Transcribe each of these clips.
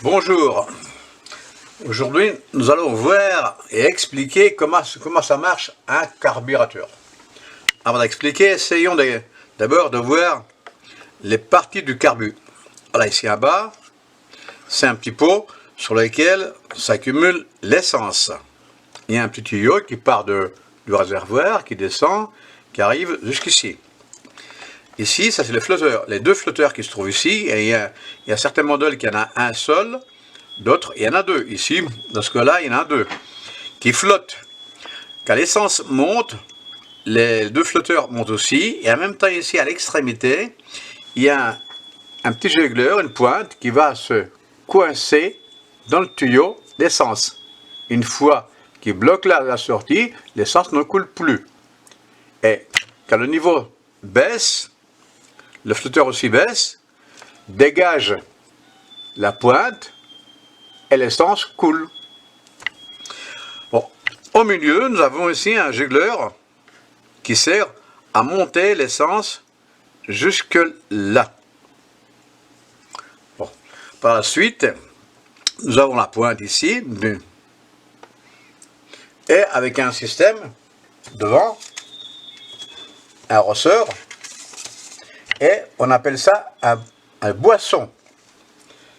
Bonjour, aujourd'hui nous allons voir et expliquer comment ça marche un carburateur. Avant d'expliquer, essayons d'abord de voir les parties du carbu. Voilà, ici en bas, c'est un petit pot sur lequel s'accumule l'essence. Il y a un petit tuyau qui part du réservoir, qui descend, qui arrive jusqu'ici. Ici, ça c'est les flotteurs, les deux flotteurs qui se trouvent ici, et il y a certains modèles qui en a un seul, d'autres il y en a deux. Ici, dans ce cas-là, il y en a deux qui flottent. Quand l'essence monte, les deux flotteurs montent aussi, et en même temps ici à l'extrémité, il y a un petit juggleur, une pointe qui va se coincer dans le tuyau d'essence. Une fois qu'il bloque la sortie, l'essence ne coule plus. Et quand le niveau baisse, le flotteur aussi baisse, dégage la pointe et l'essence coule. Bon. Au milieu, nous avons ici un juggleur qui sert à monter l'essence jusque là. Bon. Par la suite, nous avons la pointe ici, et avec un système devant, un ressort, et on appelle ça un boisson.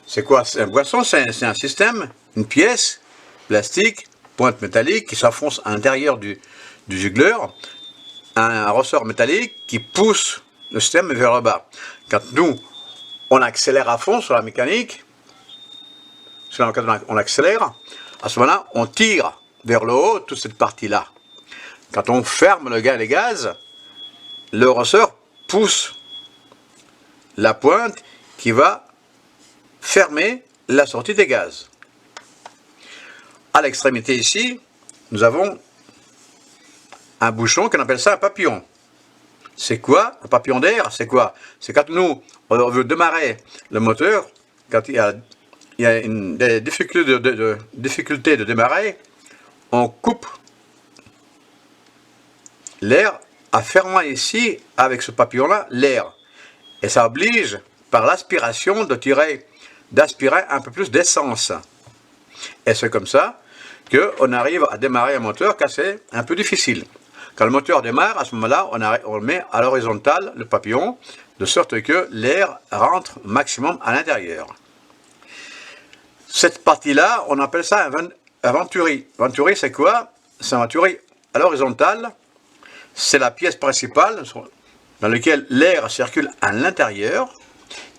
C'est quoi un boisson? C'est un système, une pièce plastique, pointe métallique qui s'enfonce à l'intérieur du juggleur, un ressort métallique qui pousse le système vers le bas. Quand nous, on accélère à fond sur la mécanique, quand on accélère, à ce moment-là, on tire vers le haut toute cette partie-là. Quand on ferme les gaz, le ressort pousse la pointe qui va fermer la sortie des gaz. À l'extrémité ici, nous avons un bouchon qu'on appelle ça un papillon. C'est quoi un papillon d'air? C'est quoi? C'est quand nous, on veut démarrer le moteur, quand il y a des difficultés de démarrer, on coupe l'air en fermant ici, avec ce papillon-là, l'air. Et ça oblige, par l'aspiration, d'aspirer un peu plus d'essence. Et c'est comme ça qu'on arrive à démarrer un moteur quand c'est un peu difficile. Quand le moteur démarre, à ce moment-là, on le met à l'horizontale, le papillon, de sorte que l'air rentre maximum à l'intérieur. Cette partie-là, on appelle ça un venturi. Venturi, c'est quoi? C'est un venturi à l'horizontale. C'est la pièce principale dans laquelle l'air circule à l'intérieur.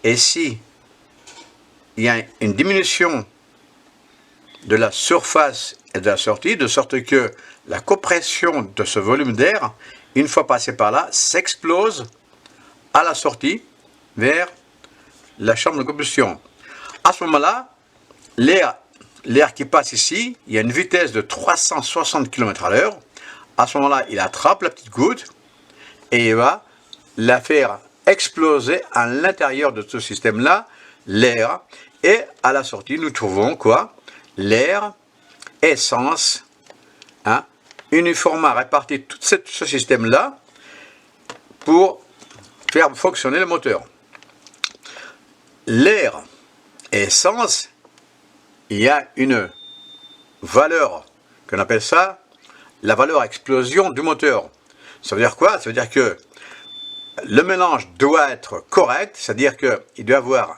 Et si il y a une diminution de la surface et de la sortie, de sorte que la compression de ce volume d'air, une fois passé par là, s'explose à la sortie vers la chambre de combustion. À ce moment-là, l'air qui passe ici, il y a une vitesse de 360 km/h. À ce moment-là, il attrape la petite goutte et il va la faire exploser à l'intérieur de ce système-là, l'air. Et à la sortie, nous trouvons quoi? L'air, essence, uniformément réparti tout ce système-là pour faire fonctionner le moteur. L'air et essence, il y a une valeur qu'on appelle ça la valeur explosion du moteur. Ça veut dire quoi? Ça veut dire que le mélange doit être correct, c'est-à-dire qu'il doit avoir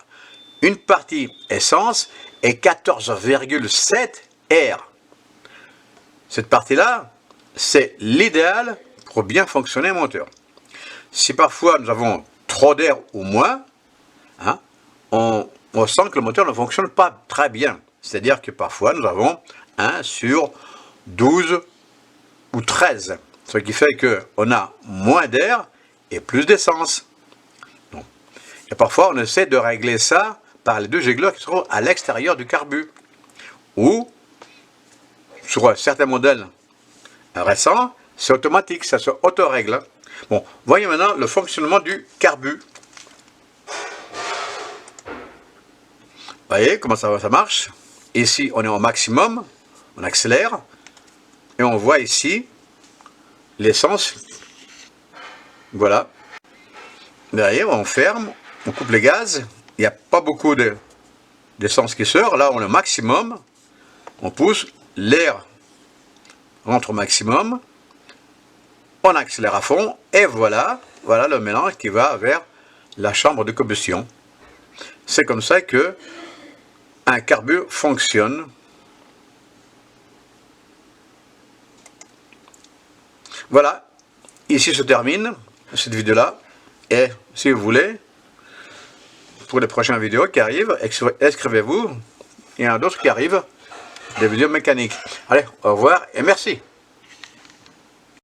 une partie essence et 14,7 air. Cette partie-là, c'est l'idéal pour bien fonctionner un moteur. Si parfois nous avons trop d'air ou moins, on sent que le moteur ne fonctionne pas très bien. C'est-à-dire que parfois nous avons 1 sur 12 ou 13. Ce qui fait qu'on a moins d'air et plus d'essence. Et parfois on essaie de régler ça par les deux juggleurs qui sont à l'extérieur du carbu. Ou, sur certains modèles récents, c'est automatique, ça se auto-règle. Bon, voyons maintenant le fonctionnement du carbu. Vous voyez comment ça marche? Ici, on est au maximum, on accélère, et on voit ici l'essence. Voilà. Derrière, on ferme, on coupe les gaz. Il n'y a pas beaucoup de d'essence qui sort. Là, on est au maximum. On pousse, l'air rentre au maximum. On accélère à fond. Et voilà, voilà le mélange qui va vers la chambre de combustion. C'est comme ça que un carbure fonctionne. Voilà, ici se termine cette vidéo-là. Et si vous voulez, pour les prochaines vidéos qui arrivent, inscrivez-vous. Il y en a d'autres qui arrivent, des vidéos mécaniques. Allez, au revoir et merci.